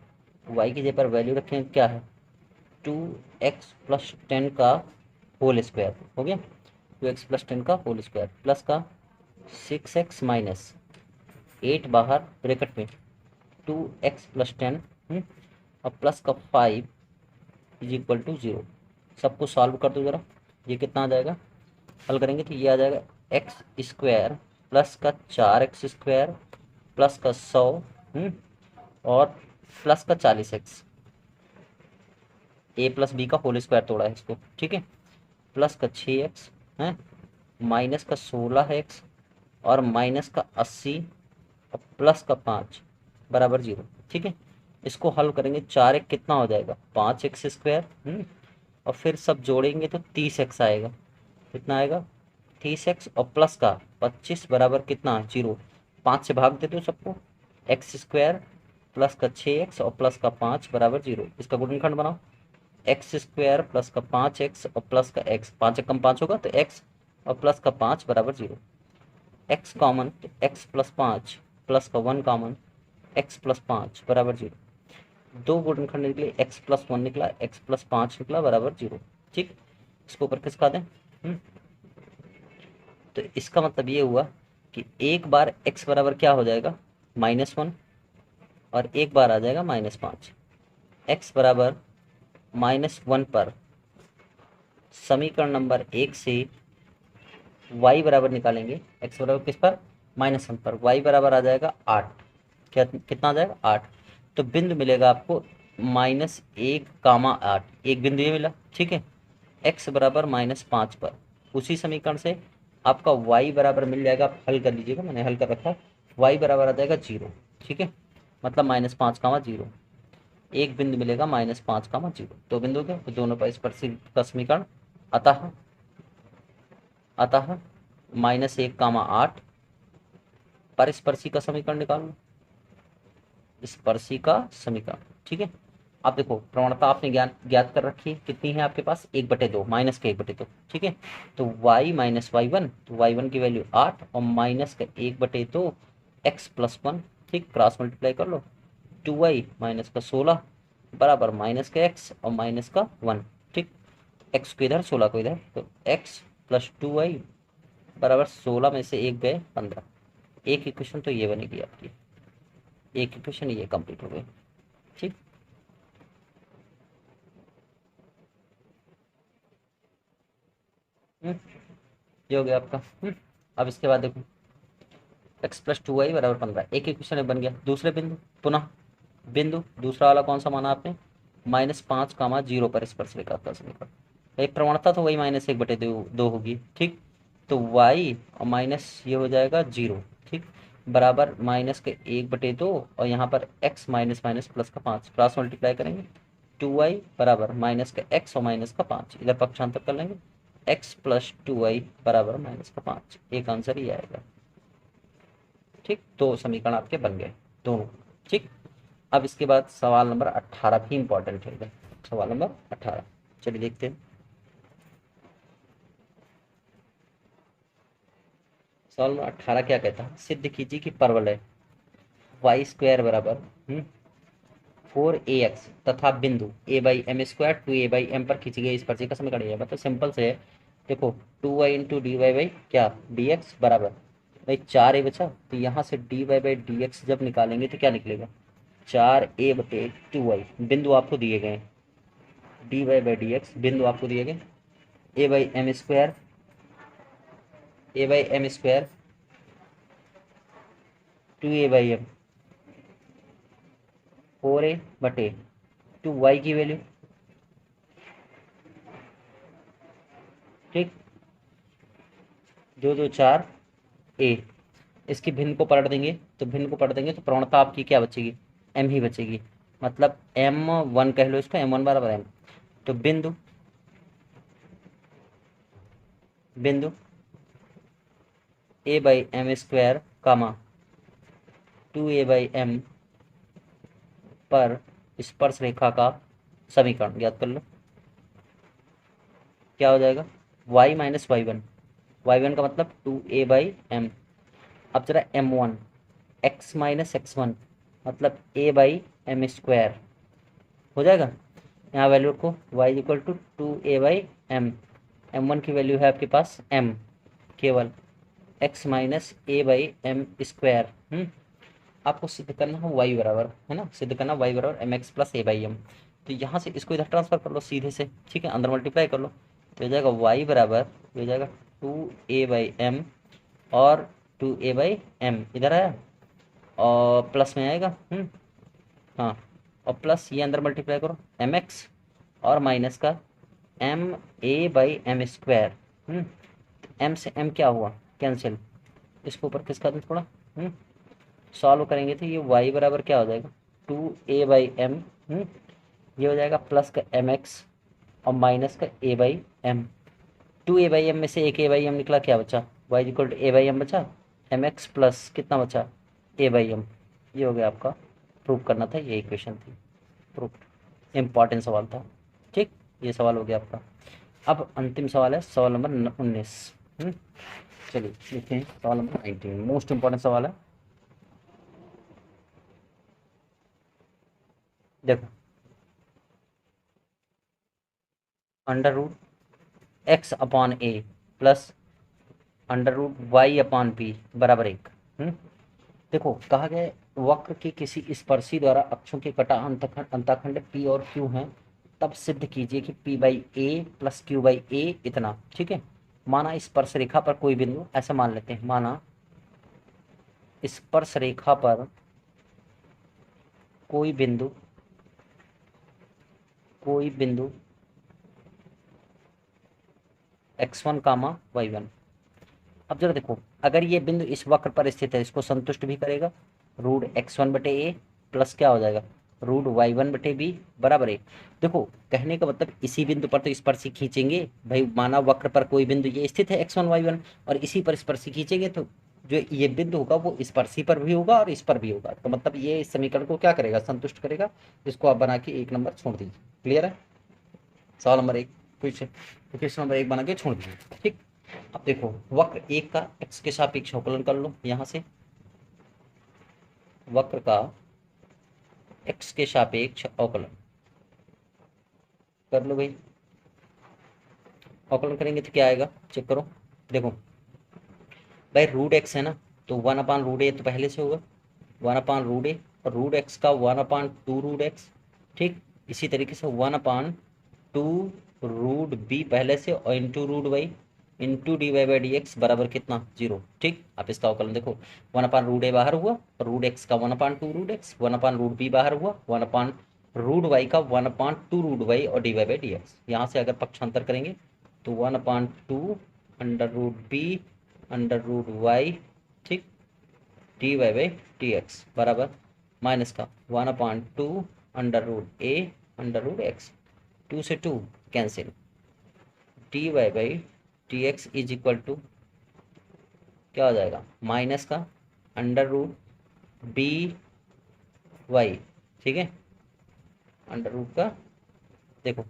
A: y की जगह पर वैल्यू रखेंगे क्या है 2x प्लस 10 का होल स्क्वायर हो गया, 2x प्लस 10 का होल स्क्वायर प्लस का 6x माइनस 8 बाहर ब्रैकेट में 2x प्लस 10 और प्लस का 5 इज इक्वल टू 0। सबको सॉल्व कर दो ज़रा, ये कितना आ जाएगा, हल करेंगे तो ये आ जाएगा एक्स स्क्वायर प्लस का 4x स्क्वायर प्लस का 100 और प्लस का 40x, a प्लस बी का होल स्क्वायर तोड़ा है इसको, ठीक है, प्लस का 6x है, माइनस का 16x और माइनस का 80 और प्लस का 5 बराबर 0। ठीक है, इसको हल करेंगे, 4 एक कितना हो जाएगा 5x²। और फिर सब जोड़ेंगे तो 30x आएगा। कितना आएगा 30x और प्लस का 25 बराबर कितना 0। 5 से भाग दे दो सबको, x² प्लस का 6x और प्लस का 5 बराबर 0। इसका गुणनखंड बनाओ, x² प्लस का 5x और प्लस का x, 5 कम 5 होगा तो x और प्लस का 5 बराबर 0। x कॉमन तो x प्लस 5 प्लस का 1 कॉमन, x प्लस 5 बराबर 0। दो गुणनखंड निकले, x प्लस 1 निकला, x प्लस 5 निकला बराबर 0। ठीक, इसको ऊपर खिसका दें। तो इसका मतलब ये हुआ कि एक बार x बराबर क्या हो जाएगा -1 और एक बार आ जाएगा -5। x बराबर -1 पर समीकरण नंबर 1 से y बराबर निकालेंगे। x बराबर किस पर -1 पर, y बराबर आ जाएगा 8। क्या कितना आ जाएगा 8। तो बिंदु मिलेगा आपको -1, 8, एक बिंदु ये मिला। ठीक है, x बराबर -5 पर उसी समीकरण से आपका y बराबर मिल जाएगा। आप हल कर लीजिएगा, मैंने हल कर रखा है। y बराबर आ जाएगा 0। ठीक है, मतलब -5, 0, एक बिंदु मिलेगा -5, 0। दो बिंदु के तो दोनों पर स्पर्शी का समीकरण, अतः -1, 8 पर स्पर्शी का समीकरण निकाल लो, स्पर्शी का समीकरण। ठीक है, अब देखो प्रवणता आपने ज्ञात कर रखी है, कितनी है आपके पास 1/2, माइनस के 1/2। ठीक है, तो y माइनस y1, तो y1 की वैल्यू 8 और माइनस का 1/2 x प्लस 1। ठीक, क्रॉस मल्टीप्लाई कर लो, 2y माइनस का 16 बराबर माइनस का x और माइनस का 1। ठीक, x को इधर 16 को इधर, तो x प्लस 2y बराबर 16 में से 1 गए 15। एक इक्वेशन तो ये बनेगी आपकी, एक इक्वेशन ये कंप्लीट हो गई। ठीक, ये हो गया आपका। अब इसके बाद देखो x प्लस 2y बराबर 15, एक इक्वेशन बन गया। दूसरे बिंदु, पुनः बिंदु दूसरा वाला कौन सा माना आपने -5, 0 पर स्पर्शरेखा का समीकरण। भाई प्रवणता तो वही -1/2 होगी। ठीक, तो y और माइनस ये हो जाएगा 0। ठीक, बराबर माइनस के 1/2 और यहाँ पर x माइनस माइनस प्लस का 5, क्रॉस मल्टीप्लाई करेंगे, 2y बराबर माइनस का x और माइनस का 5, इधर पक्षांतर कर लेंगे, x प्लस 2y बराबर माइनस का 5। एक आंसर ही आएगा। ठीक, दो समीकरण आपके बन गए दोनों। ठीक, अब इसके बाद सवाल नंबर 18 भी इंपॉर्टेंट है। सवाल नंबर 18, चलिए देखते हैं। सवाल नंबर 18 क्या कहता है, सिद्ध कीजिए कि परवलय y² बराबर 4ax तथा बिंदु a/m² 2a/m पर खींची गई स्पर्शी का समीकरण है। मतलब सिंपल से है, देखो 2y into d y by क्या dx बराबर, भाई 4a बचा, तो यहाँ से dy बाई dx जब निकालेंगे तो क्या निकलेगा 4a/2y। बिंदु आपको दिए गए हैं, dy बाई dx बिंदु आपको दिए गए, a/m², a/m² 2a/m 4a/2y की वैल्यू। ठीक, 2 2 4 a, इसकी भिन्न को पलट देंगे, तो भिन्न को पलट देंगे तो प्रवणता आपकी क्या बचेगी m ही बचेगी। मतलब m1 कह लो इसको, m1 बराबर m। तो बिंदु बिंदु a/m² कामा 2a/m पर स्पर्श रेखा का समीकरण ज्ञात कर लो। क्या हो जाएगा y माइनस y1, y1 का मतलब 2a/m। अब जरा m1 x माइनस x1 मतलब a/m² हो जाएगा। यहाँ वैल्यू को y equal to 2a/m, m1 की वैल्यू है आपके पास m, केवल x माइनस a/m²। आपको सिद्ध करना है y बराबर, है ना, सिद्ध करना y बराबर mx प्लस a/m। तो यहाँ से इसको इधर ट्रांसफर कर लो सीधे से। ठीक है, अंदर मल्टीप्लाई कर लो, तो हो जाएगा y बराबर, हो जाएगा 2a/m और 2a/m इधर आया और प्लस में आएगा। हाँ, और प्लस ये अंदर मल्टीप्लाई करो mx और माइनस का m/m²। m से m क्या हुआ कैंसिल, इसको ऊपर किसका दूँ थोड़ा। सॉल्व करेंगे तो ये y बराबर क्या हो जाएगा, 2a/m, ये हो जाएगा प्लस का mx और माइनस का a/m। 2a/m में से एक a/m निकला, क्या बचा, y इक्वल टू a/m बचा, mx प्लस कितना बचा, a/m। ये हो गया आपका, प्रूव करना था, ये इक्वेशन थी, प्रूफ। इम्पॉर्टेंट सवाल था, ठीक। ये सवाल हो गया आपका। अब अंतिम सवाल है सवाल नंबर 19। चलिए देखते हैं सवाल नंबर 19, मोस्ट इंपॉर्टेंट सवाल है। देखो, under root x upon a plus under root y upon b बराबर 1। देखो कहा गया है, वक्र के किसी स्पर्शी द्वारा अक्षों के कटा अंतःखंड पी और क्यू हैं, तब सिद्ध कीजिए कि p by a plus q by a इतना, ठीक है। माना स्पर्श रेखा पर कोई बिंदु, ऐसा मान लेते हैं, माना स्पर्श रेखा पर कोई बिंदु, कोई बिंदु x1 कामा y1। अब जरा देखो, अगर ये बिंदु इस वक्र पर स्थित है, इसको संतुष्ट भी करेगा, रूट x1 बटे ए प्लस क्या हो जाएगा, रूट y1 बटे बी बराबर 1। देखो कहने का मतलब इसी बिंदु पर तो स्पर्शी खींचेंगे भाई, माना वक्र पर कोई बिंदु ये स्थित है x1 y1, और इसी पर स्पर्शी खींचेंगे तो जो ये बिंदु होगा वो स्पर्शी पर भी होगा और इस पर भी होगा, तो मतलब ये इस समीकरण को क्या करेगा, संतुष्ट करेगा। इसको आप बना के 1 नंबर छोड़ दीजिए। क्लियर है, सवाल नंबर 1 क्वेश्चन नंबर 1 बना के छोड़ दीजिए, ठीक। अब देखो वक्र एक का x के सापेक्ष अवकलन कर लो, यहां से वक्र का x के सापेक्ष अवकलन कर लो भाई। अवकलन करेंगे तो क्या आएगा, चेक करो। देखो भाई रूट एक्स है ना, तो 1/√a तो पहले से होगा, 1/√a, और रूट एक्स का 1/2√x, ठीक। इसी तरीके से 1/2√b पहले से, और into root Y into dy/dx बराबर कितना, 0, ठीक। आप इसका अवकलन देखो, 1/√a बाहर हुआ, और रूट एक्स का 1/2√x, 1/√b बाहर हुआ, 1/√y का 1/2√y, और dy/dx। यहाँ से अगर पक्षांतर करेंगे तो 1/2√b/√y, ठीक, dy/dx बराबर माइनस का 1/2√a/√x, 2 से 2 cancel, dy/dx is equal to क्या हो जाएगा, माइनस का √by, ठीक है। अंडर रूट का देखो,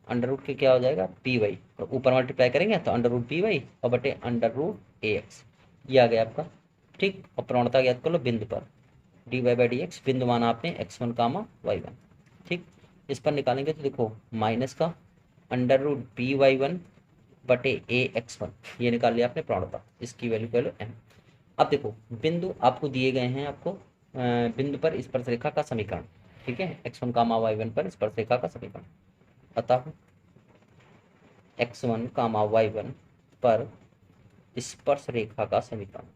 A: अंडर रूट के क्या हो जाएगा, पी वाई, और ऊपर मल्टीप्लाई करेंगे तो अंडर रूट पी वाई और बटे अंडर रूट ए एक्स, ये आ गया आपका, ठीक। और प्रवणता ज्ञात कर लो बिंदु पर, dy/dx बिंदु माना आपने x1 कामा y1, ठीक। इस पर निकालेंगे तो देखो माइनस का अंडर रूट बी वाई1 बटे ए x1, ये निकाल लिया आपने प्रवणता, इसकी वैल्यू कह लो m। अब देखो बिंदु आपको दिए गए हैं, आपको बिंदु पर स्पर्शरेखा का समीकरण, ठीक है, x1 कामा y1 पर स्पर्शरेखा का समीकरण, अतः x1 कामा y1 पर स्पर्श रेखा का समीकरण,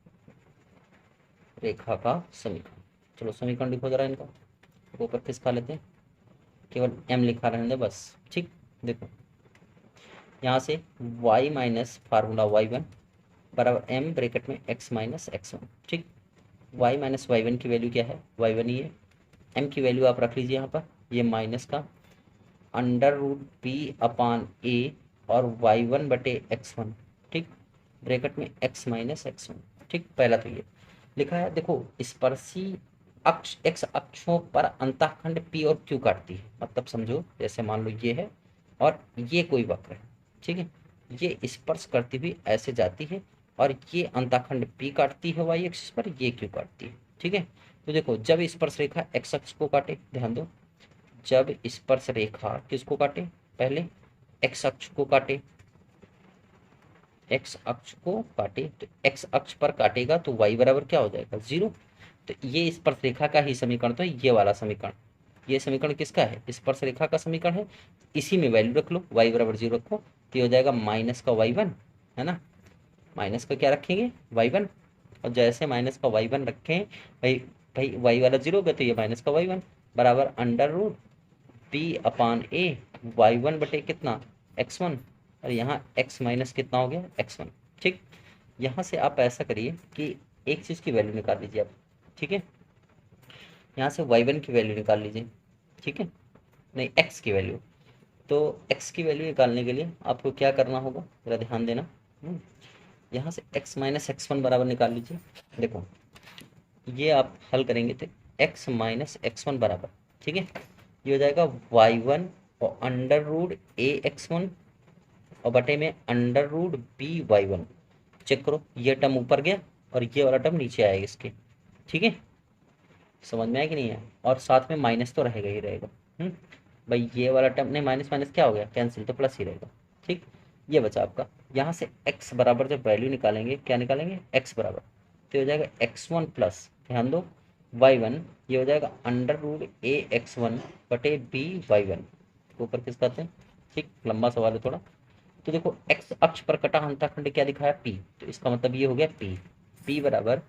A: रेखा का समीकरण। चलो समीकरण लिखो जरा इनका, ऊपर किस खा लेते हैं, केवल m लिखा रहने दे बस, ठीक। देखो यहाँ से y माइनस फार्मूला y1 बराबर m ब्रैकेट में x माइनस x1, ठीक। y माइनस y1 की वैल्यू क्या है, y1 ही है, m की वैल्यू आप रख लीजिए यहाँ पर, ये माइनस का अंडर रूट बी अपान ए और y1 बटे x1, ठीक, ब्रैकेट में x माइनस x1, ठीक। पहला तो ये लिखा है। देखो स्पर्शी अक्ष x अक्षों पर अंतःखंड p और q काटती है, मतलब समझो जैसे मान लो ये है और ये कोई वक्र है, ठीक है, ये स्पर्श करती हुई ऐसे जाती है, और ये अंतःखंड p काटती है y एक्सिस पर, ये q काटती है, ठीक है। तो देखो जब स्पर्श रेखा x अक्ष को काटे, ध्यान दो, जब स्पर्श रेखा किसको काटे, पहले x अक्ष को काटे, x अक्ष को काटे, तो x अक्ष पर काटेगा तो y बराबर क्या हो जाएगा, 0। तो ये स्पर्श रेखा का ही समीकरण, तो ये वाला समीकरण, ये समीकरण किसका है, स्पर्श रेखा का समीकरण है, इसी में वैल्यू रख लो, y बराबर 0 रखो, तो ये हो जाएगा माइनस का y1, है ना, माइनस का क्या रखेंगे, y1, और जैसे माइनस का y1 रखें भाई, भाई y वाला 0 हो गया, तो ये माइनस का y1 बराबर अंडर रूट बी अपान ए y1 बटे कितना, x1, और यहाँ x माइनस कितना हो गया, x1, ठीक। यहाँ से आप ऐसा करिए कि एक चीज़ की वैल्यू निकाल लीजिए आप, ठीक है। यहाँ से y1 की वैल्यू निकाल लीजिए, ठीक है, नहीं x की वैल्यू। तो x की वैल्यू निकालने के लिए आपको क्या करना होगा, ज़रा ध्यान देना। यहाँ से x माइनस x1 बराबर निकाल लीजिए। देखो ये आप हल करेंगे तो x माइनस x1 बराबर, ठीक है, ये हो जाएगा y1 और अंडर रूट ax1 और बटे में अंडर रूट by1। चेक करो, ये टर्म ऊपर गया और ये वाला टर्म नीचे आएगा इसके, ठीक है, समझ में आया कि नहीं है। और साथ में माइनस तो रहेगा ही रहेगा। भाई ये वाला टर्म नहीं, माइनस माइनस क्या हो गया, कैंसिल, तो प्लस ही रहेगा। ठीक, ये बचा आपका। यहाँ से x बराबर जब वैल्यू निकालेंगे, क्या निकालेंगे, x बराबर, तो हो जाएगा x1 प्लस, ध्यान दो, y1, ये हो जाएगा अंडर रूट ax1 बटे by1, ऊपर किस कहते हैं। ठीक, लंबा सवाल है थोड़ा। तो देखो x अक्ष पर कटा अंतःखंड क्या दिखाया, p, तो इसका मतलब ये हो गया p बराबर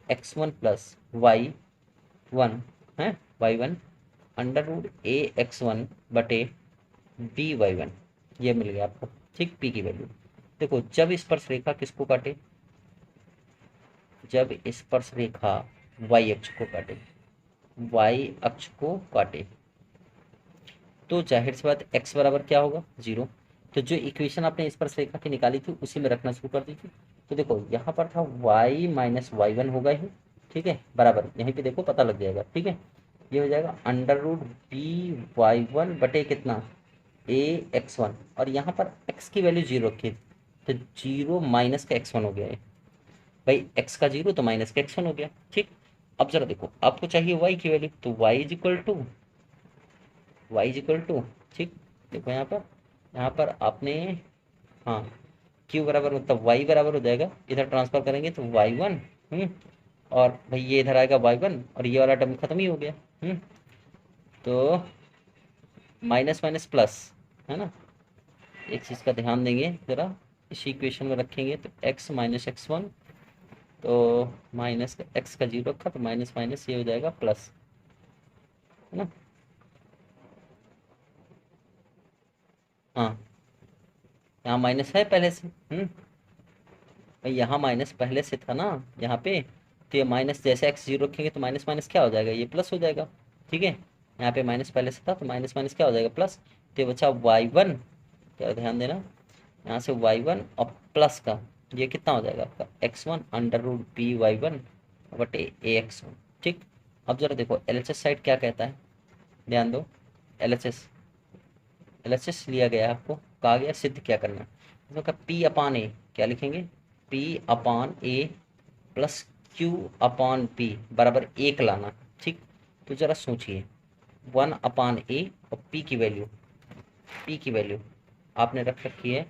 A: x1 प्लस y1 है, y1 अंडर रूट ax1 बटे by1, ये मिल गया आपको। ठीक, p की वैल्यू। देखो जब स्पर्श रेखा किसको काटे, जब स्पर्श रेखा y अक्ष को काटे, y अक्ष को काटे, तो जाहिर सी बात x बराबर क्या होगा, 0। तो जो इक्वेशन आपने स्पर्श रेखा की निकाली थी उसी में रखना शुरू कर दीजिए। तो देखो यहाँ पर था y माइनस y1 होगा ही, ठीक है, बराबर, यहीं पे देखो पता लग जाएगा, ठीक है, ये हो जाएगा अंडर रूट by1 बटे कितना, ax1, और यहाँ पर x की वैल्यू 0 रखी, तो 0 माइनस का x1 हो गया है। भाई x का 0 तो माइनस का x1 हो गया। ठीक, अब जरा देखो आपको चाहिए y की वैल्यू, तो y इज इक्वल टू, ठीक, देखो यहाँ पर आपने, हाँ, q बराबर मतलब y बराबर हो जाएगा, इधर ट्रांसफर करेंगे तो y1, और भाई ये इधर आएगा y1 और ये वाला टर्म खत्म ही हो गया। तो माइनस माइनस प्लस, है ना, एक चीज़ का ध्यान देंगे ज़रा, इसी इक्वेशन में रखेंगे तो x माइनस x1, तो माइनस का x का 0 रखा तो माइनस माइनस ये हो जाएगा प्लस, है ना। हाँ, यहाँ माइनस है पहले से, भाई यहाँ माइनस पहले से था ना यहाँ पे, तो ये माइनस जैसे x 0 रखेंगे तो माइनस माइनस क्या हो जाएगा, ये प्लस हो जाएगा। ठीक है, यहाँ पे माइनस पहले से था तो माइनस माइनस क्या हो जाएगा, प्लस। तो ये बचा y1, क्या ध्यान देना, यहाँ से y1 और प्लस का ये कितना हो जाएगा आपका x1 अंडर रूट by1 बटे ax1। ठीक, अब जरा देखो LHS साइड क्या कहता है, ध्यान दो, LHS LHS लिया गया है आपको, कहा गया सिद्ध क्या करना है, इसमें कहा P अपान ए, क्या लिखेंगे, P अपान ए प्लस Q अपान P बराबर 1 लाना। ठीक, तो जरा सोचिए, 1 अपान ए और P की वैल्यू आपने रख रखी है,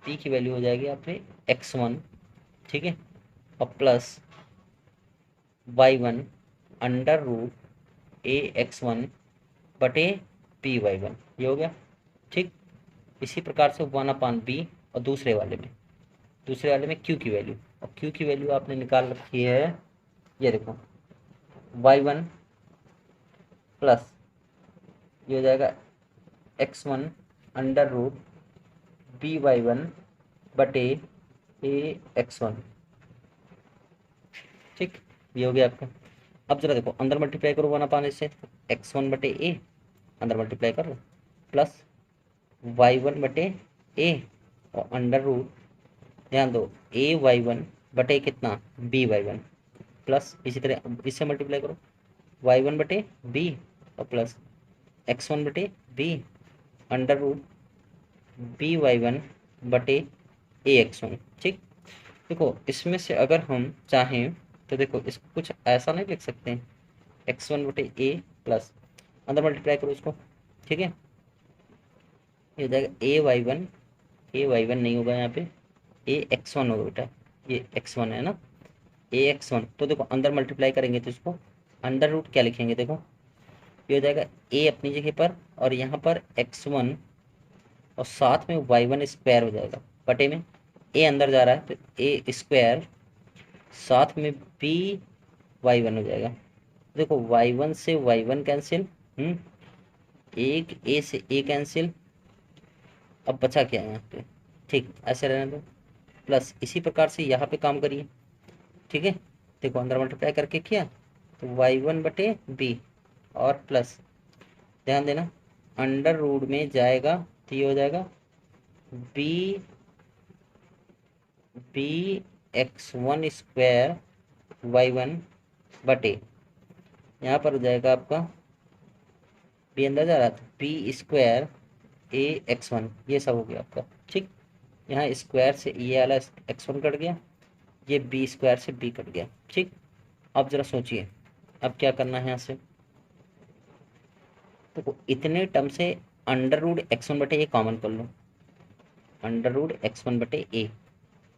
A: P की वैल्यू हो जाएगी आपने x1, ठीक है, और plus y1 under root ax1 बटे by1, ये हो गया। ठीक, इसी प्रकार से 1 अपान बी, और दूसरे वाले में क्यू की वैल्यू, और क्यू की वैल्यू आपने निकाल रखी है, ये देखो y1 प्लस ये हो जाएगा x1 अंडर रूट by1 बटे ax1। ठीक, ये हो गया आपका। अब जरा देखो अंदर मल्टीप्लाई करो 1 अपान इससे, x1 बटे ए, अंदर मल्टीप्लाई कर लो, प्लस y1 बटे ए और अंडर रूट, ध्यान दो, ay1 बटे कितना by1, प्लस इसी तरह इससे मल्टीप्लाई करो y1 बटे b और प्लस x1 बटे b अंडर रूट by1 बटे ax1। ठीक, देखो इसमें से अगर हम चाहें तो देखो इसको कुछ ऐसा नहीं लिख सकते हैं, x1 बटे ए प्लस, अंदर मल्टीप्लाई करो इसको, ठीक है, ये हो जाएगा a y1 नहीं होगा यहाँ पे, ax1 होगा बेटा, ये x1 है ना, ax1, तो देखो अंदर मल्टीप्लाई करेंगे तो इसको अंडर रूट क्या लिखेंगे, देखो ये हो जाएगा a अपनी जगह पर और यहाँ पर x1 और साथ में y1 स्क्वायर हो जाएगा, बटे में a अंदर जा रहा है तो a स्क्वायर, साथ में b y1 हो जाएगा। देखो y1 से y1 कैंसिल, एक a से a कैंसिल, अब बचा क्या है यहाँ पे, ठीक ऐसे रहने दो, प्लस इसी प्रकार से यहाँ पे काम करिए। ठीक है, देखो अंदर मल्टीप्लाई करके किया तो y1 बटे बी और प्लस, ध्यान देना अंडर रूट में जाएगा तो ये हो जाएगा बी x1 स्क्वायर y1 बटे, यहाँ पर हो जाएगा आपका बी अंदर जा रहा था बी स्क्वायर x1, ये सब हो गया आपका। ठीक, यहाँ स्क्वायर से ये वाला x1 कट गया, ये बी स्क्वायर से बी कट गया। ठीक, अब जरा सोचिए अब क्या करना है यहाँ से। तो इतने टर्म से अंडर रूट x1 बटे ए कॉमन कर लो, अंडर रूट x1 बटे ए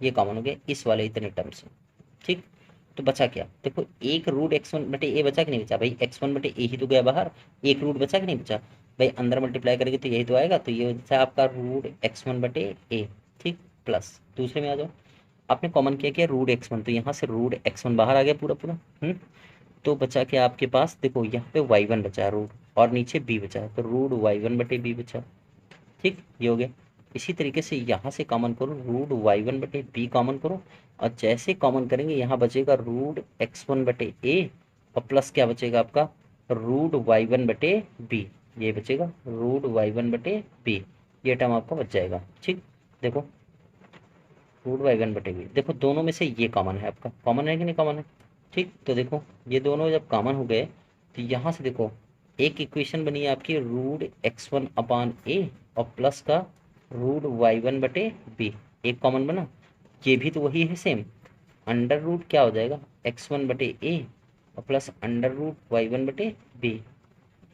A: ये कॉमन हो गया इस वाले इतने टर्म से। ठीक, तो बचा क्या, देखो एक रूट x1 बटे ए बचा कि नहीं बचा भाई, x1 बटे ए ही तो गया बाहर, एक रूट बचा कि नहीं बचा भाई, अंदर मल्टीप्लाई करेंगे तो यही तो आएगा, तो ये बचा आपका रूट x1 बटे ए। ठीक, प्लस दूसरे में आ जाओ, आपने कॉमन किया क्या रूट x1, तो यहाँ से रूट x1 बाहर आ गया पूरा पूरा। तो बचा क्या आपके पास, देखो यहाँ पे y1 बचा है रूट और नीचे b बचा है, तो रूट y1 बटे b बचा। ठीक, ये हो गया। इसी तरीके से यहाँ से कॉमन करो रूट y1 बटे बी कॉमन करो, और जैसे कॉमन करेंगे यहाँ बचेगा रूट x1 बटे ए और प्लस क्या बचेगा आपका रूट y1 बटे बी, ये बचेगा रूट y1 बटे बी, ये टर्म आपका बच जाएगा। ठीक, देखो रूट y1 बटे बी, देखो दोनों में से ये कॉमन है आपका, कॉमन है कि नहीं कॉमन है। ठीक, तो देखो ये दोनों जब कॉमन हो गए तो यहाँ से देखो एक इक्वेशन बनी है आपकी रूट x1 अपान ए और प्लस का रूट y1 बटे बी, एक कॉमन बना, ये भी तो वही है सेम, अंडर रूट क्या हो जाएगा x1 बटे ए और प्लस अंडर रूट y1 बटे बी।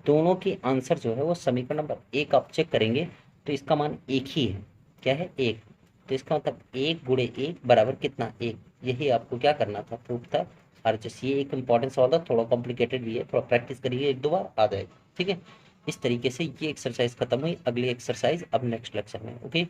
A: दोनों की आंसर जो है वो समीकरण नंबर एक आप चेक करेंगे तो इसका मान एक ही है, क्या है एक, तो इसका मतलब एक गुणे एक बराबर कितना एक, यही आपको क्या करना था प्रूफ था RHS। ये एक इंपॉर्टेंट सवाल था, थोड़ा कॉम्प्लिकेटेड भी है, थोड़ा प्रैक्टिस करिए एक दो बार आ जाएगा। ठीक है, इस तरीके से ये एक्सरसाइज खत्म हुई, अगली एक्सरसाइज अब नेक्स्ट लेक्चर में। ओके।